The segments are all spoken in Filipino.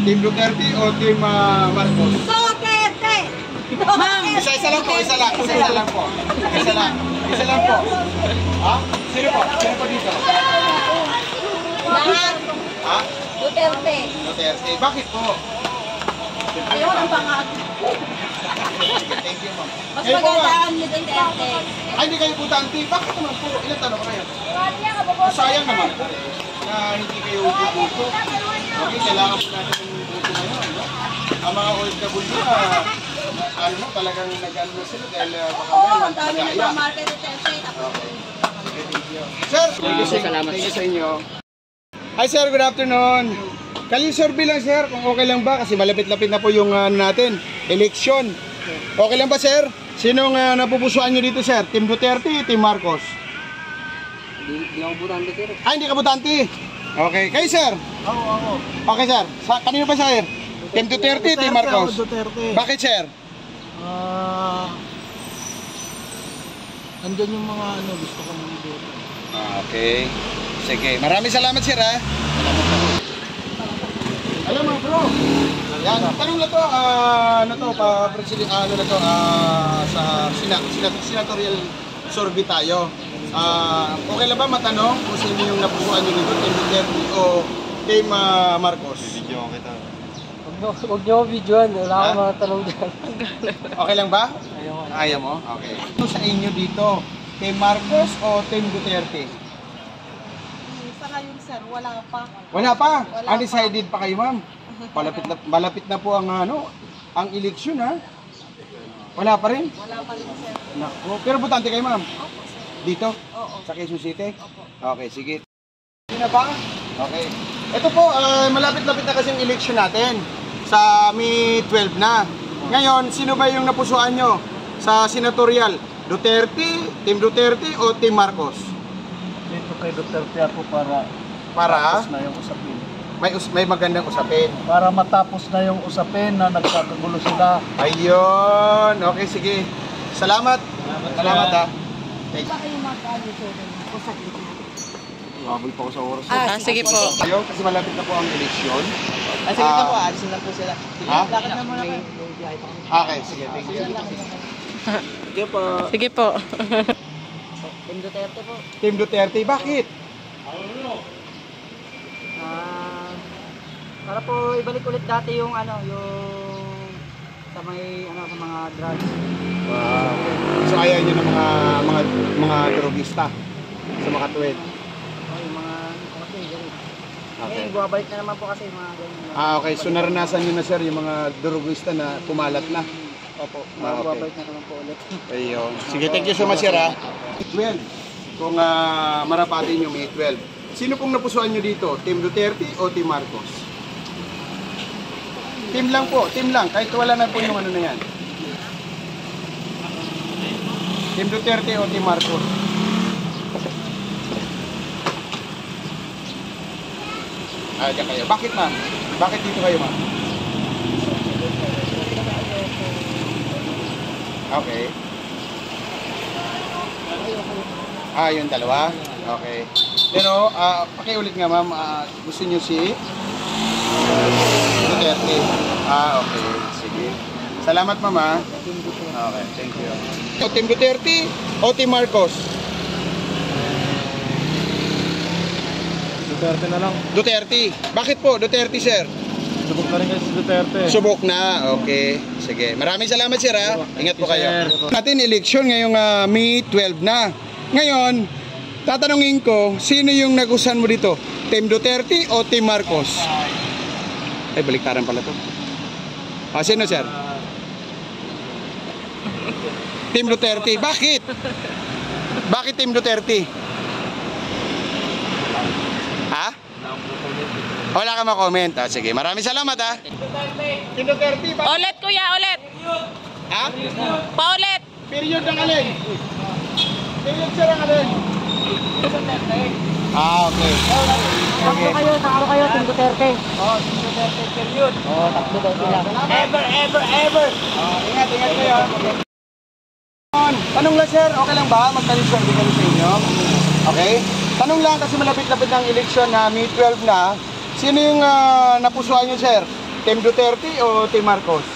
Team Duterte o Team Marcos? Duterte! Isa lang po. Isa lang po. Ha? Sino po? Sino po dito? Lahat. Ha? Duterte. Duterte. Bakit po? Ayaw ng pangat. Thank you, ma'am. Mas magandaan ni Duterte. Ay, hindi kayo butante. Bakit naman po? Ilan tanong kayo? Sayang naman po na hindi kayo bubuto. Okay, kailangan po natin yung buto ngayon. No? Ang mga OFW ano mo, talagang nag-ano na sila dahil baka Oo, ang dami ng mga Martin Duterte. Sir, thank you sa inyo. Hi sir, good afternoon. Kali-survey lang sir, kung okay lang ba kasi malapit-lapit na po yung natin, election. Okay lang ba sir? Sinong napupusuan nyo dito sir? Team Duterte, Team Marcos? Hindi ako butante sir. Ah, hindi ka butante? Okay, kayo sir? Ako. Okay sir, kanino ba sir? Team Duterte, Team Marcos? Duterte. Bakit sir? Andyan yung mga gusto ko mong dito. Okay. Sige, maraming salamat sir ha. Alam mo bro, yan, tanong na to, sa senatorial survey tayo. Okay lang ba matanong kung sino yung napusuan nyo dito, Team Duterte o Team Marcos? Video kita. Huwag niyo ako videoan, wala akong mga tanong dyan. Okay lang ba? Ayaw mo? Okay. Sa inyo dito, Team Marcos o Team Duterte? Sa ngayon sir, wala pa. Wala pa? Undecided pa kayo ma'am? Malapit na po ang ang eleksyon ha? Wala pa rin? Wala pa rin sir. Naku. Pero butante kayo ma'am? Opo sir. Dito? Oo. Sa Quezon City? Opo. Okay, sige. Hindi na ba? Okay. Ito po, malapit-lapit na kasi yung eleksyon natin. Sa May 12 na. Ngayon, sino ba yung napusuan nyo sa senatorial? Duterte, Team Duterte o Team Marcos? Dito kay Duterte ako para Para na yung usapin. may magandang usapin. Para matapos na yung usapin na nagkakagulo sila. Ayun. Okay, sige. Salamat. Salamat ha. Thank you. Baka yung mga kano sir, o saglit na. Habol pa ako sa oras. Sige po. Ayun, kasi malapit na po ang eleksyon. Sige na po, alisin na po sila. Ha? Lakad na muna kayo. Okay, sige. Thank you. Sige po. Sige po. Team Duterte po. Team Duterte, bakit? Para po ibalik ulit dati yung yung sa may sa mga drugs. Wow. So ayaw nyo ng mga drogista sa mga tuwid. Yung mga kasi ganun. Okay. Bumabalik na naman po kasi yung mga ganun. Okay. So naranasan nyo na sir yung mga drogista na kumalat na. Opo. Okay. Bumabalik na naman po ulit. Ayun. Sige, thank you so much sir ha. 12. Kung marapatin nyo May 12. Sino pong napusuan nyo dito? Team Duterte o Team Marcos? Team lang po, team lang. Kahit wala na po yung na yan. Team Duterte o Team Marcos? Diyan kayo. Bakit ma'am? Bakit dito kayo ma'am? Okay. Yung dalawa? Okay. Pero, pakiulit nga ma'am, gusto nyo si Duterte. Okay. Sige. Salamat mama. Okay, thank you. Team Duterte o Team Marcos? Duterte na lang. Duterte. Bakit po Duterte sir? Subok na rin kasi si Duterte. Subok na. Okay. Sige. Maraming salamat sir ha. Ingat po kayo. Natin eleksyon ngayong May 12 na. Ngayon, tatanungin ko, sino yung nagustuhan mo dito? Team Duterte o Team Marcos? Ay, baliktaran pala to. Sino sir? Team Duterte. Bakit? Bakit Team Duterte? Ha? Wala ka ma-comment. Sige, maraming salamat ha. Team Duterte. Ulit kuya, ulit. Ha? Paulit. Period ng alin? Period sir ang alin? Okay. Takbo kayo, Team Duterte. Team Duterte, period. Takbo daw sila. Ever. Ingat kayo. Tanong lang sir, okay lang ba? Magtanim-survey kami sa inyo. Okay? Tanong lang kasi malapit-lapit ng eleksyon na May 12 na. Sino yung napusuan nyo sir? Team Duterte o Team Marcos?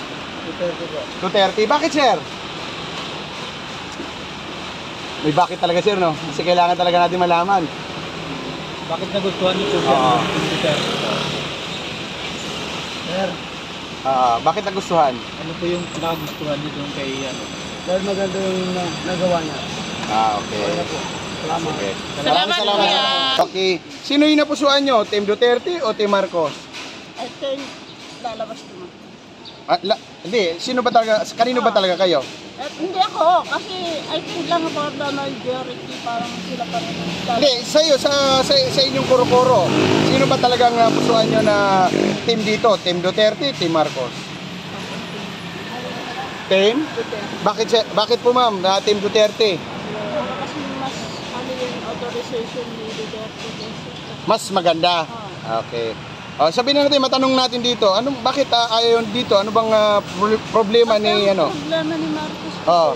Duterte po. Duterte. Bakit, sir? May bakit talaga, sir, no? Kasi kailangan talaga natin malaman. Bakit nagustuhan niyo po Oo. Duterte po? Sir, Bakit nagustuhan? ano po yung nakagustuhan niyo doon kay ano? Dahil maganda yung nagawa niya. Okay. Ano po? Salamat. Okay. Salamat, kuya. Okay. Sino yung napusuan nyo? Team Duterte o Team Marcos? I think lalabas naman. Hindi. Sino ba talaga? Kanino ba talaga kayo? Hindi ako, kasi I think lang about the majority, parang sila pa rin. Hindi. Sa'yo, sa inyong kuro-kuro. Sino ba talagang napusuan nyo na team dito? Team Duterte, Team Marcos? Team? Bakit po, ma'am, na Team Duterte? Kasi mas ano yung authorization ni Duterte kasi. Mas maganda. Okay. Sabihin na natin, matanong natin dito. Bakit ayaw dito? Ano bang problema ni ano? Ang problema ni Marcos kasi Oo.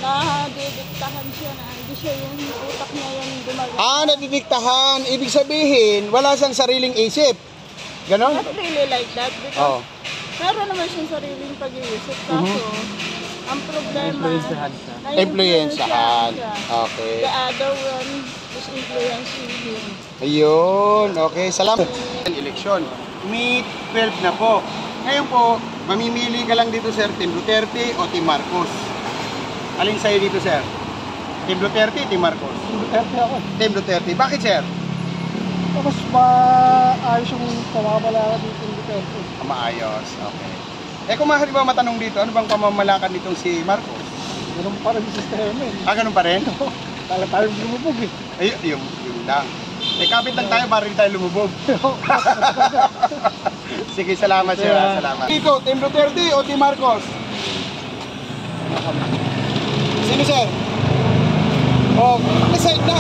nadidiktahan siya na hindi siya yung utak niya yung gumagawa. Nadidiktahan. Ibig sabihin, wala siyang sariling isip. Ganon? Not really like that because Oo. meron naman siyang sariling pag-iisip kaso ang problema Influensahan siya. Influensahan. siya. Okay. The other one is influencing him. Ayun. Okay. Salamat. Eleksyon. May 12 na po. Ngayon po, mamimili ka lang dito, sir, Team Duterte o Team Marcos? Alin sa'yo dito, sir? Team Duterte, Team Marcos? Duterte ako. Team Duterte. Bakit, sir? Tapos maayos yung pamamalala dito yung Duterte. Maayos. Okay. Kung halimbawa matanong dito, ano bang pamamalakan nitong si Marcos? Ganun pa rin yung sistema eh. Ganun pa rin? Kala tayo lumubog eh. Ay, yun lang. Kapit lang tayo para rin tayo lumubog. Sige, salamat, sir. Salamat. Dito, Team Duterte o Team Marcos? Sino, sir? Decide na.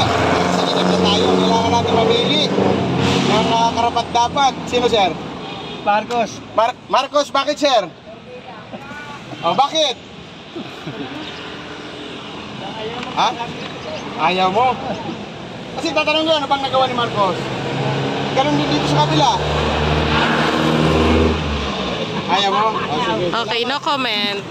Sige na tayo. Kailangan natin mamili ng karapat dapat. Sino, sir? Marcos. Marcos, bakit, sir? Bakit? Ha? Ayaw mo? Kasi tatanong ko, ano bang nagawa ni Marcos? Ganun din dito sa kabila. Ayaw mo? Sige. Okay, no comment.